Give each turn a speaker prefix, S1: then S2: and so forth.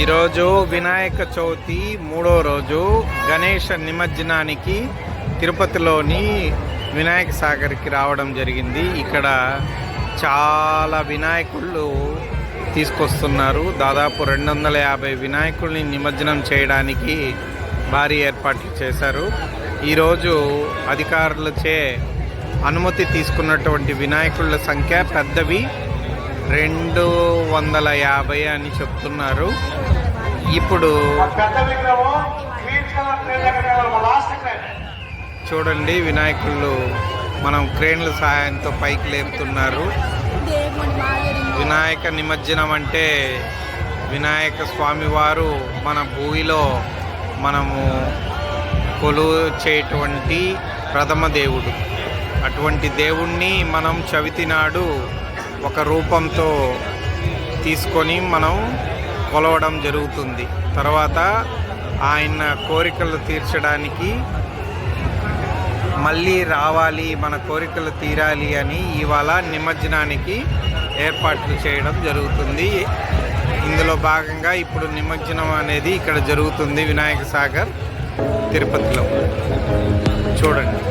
S1: ఈరోజు వినాయక చవితి మూడో రోజు గణేష నిమజ్జనానికి తిరుపతిలోని వినాయక సాగర్కి రావడం జరిగింది. ఇక్కడ చాలా వినాయకుళ్ళు తీసుకొస్తున్నారు. దాదాపు 250 వినాయకుల్ని నిమజ్జనం చేయడానికి భారీ ఏర్పాట్లు చేశారు. ఈరోజు అధికారులచే అనుమతి తీసుకున్నటువంటి వినాయకుల సంఖ్య పెద్దవి 250 అని చెప్తున్నారు. ఇప్పుడు చూడండి, వినాయకుళ్ళు మనం క్రేన్ల సహాయంతో పైకి లేపుతున్నారు. వినాయక నిమజ్జనం అంటే వినాయక స్వామివారు మన భూమిలో మనము కొలువు చేయటువంటి ప్రథమ దేవుడు. అటువంటి దేవుణ్ణి మనం చవితి నాడు ఒక రూపంతో తీసుకొని మనం కొలవడం జరుగుతుంది. తర్వాత ఆయన కోరికలు తీర్చడానికి మళ్ళీ రావాలి, మన కోరికలు తీరాలి అని ఇవాళ నిమజ్జనానికి ఏర్పాట్లు చేయడం జరుగుతుంది. ఇందులో భాగంగా ఇప్పుడు నిమజ్జనం అనేది ఇక్కడ జరుగుతుంది వినాయక సాగర్ తిరుపతిలో. చూడండి.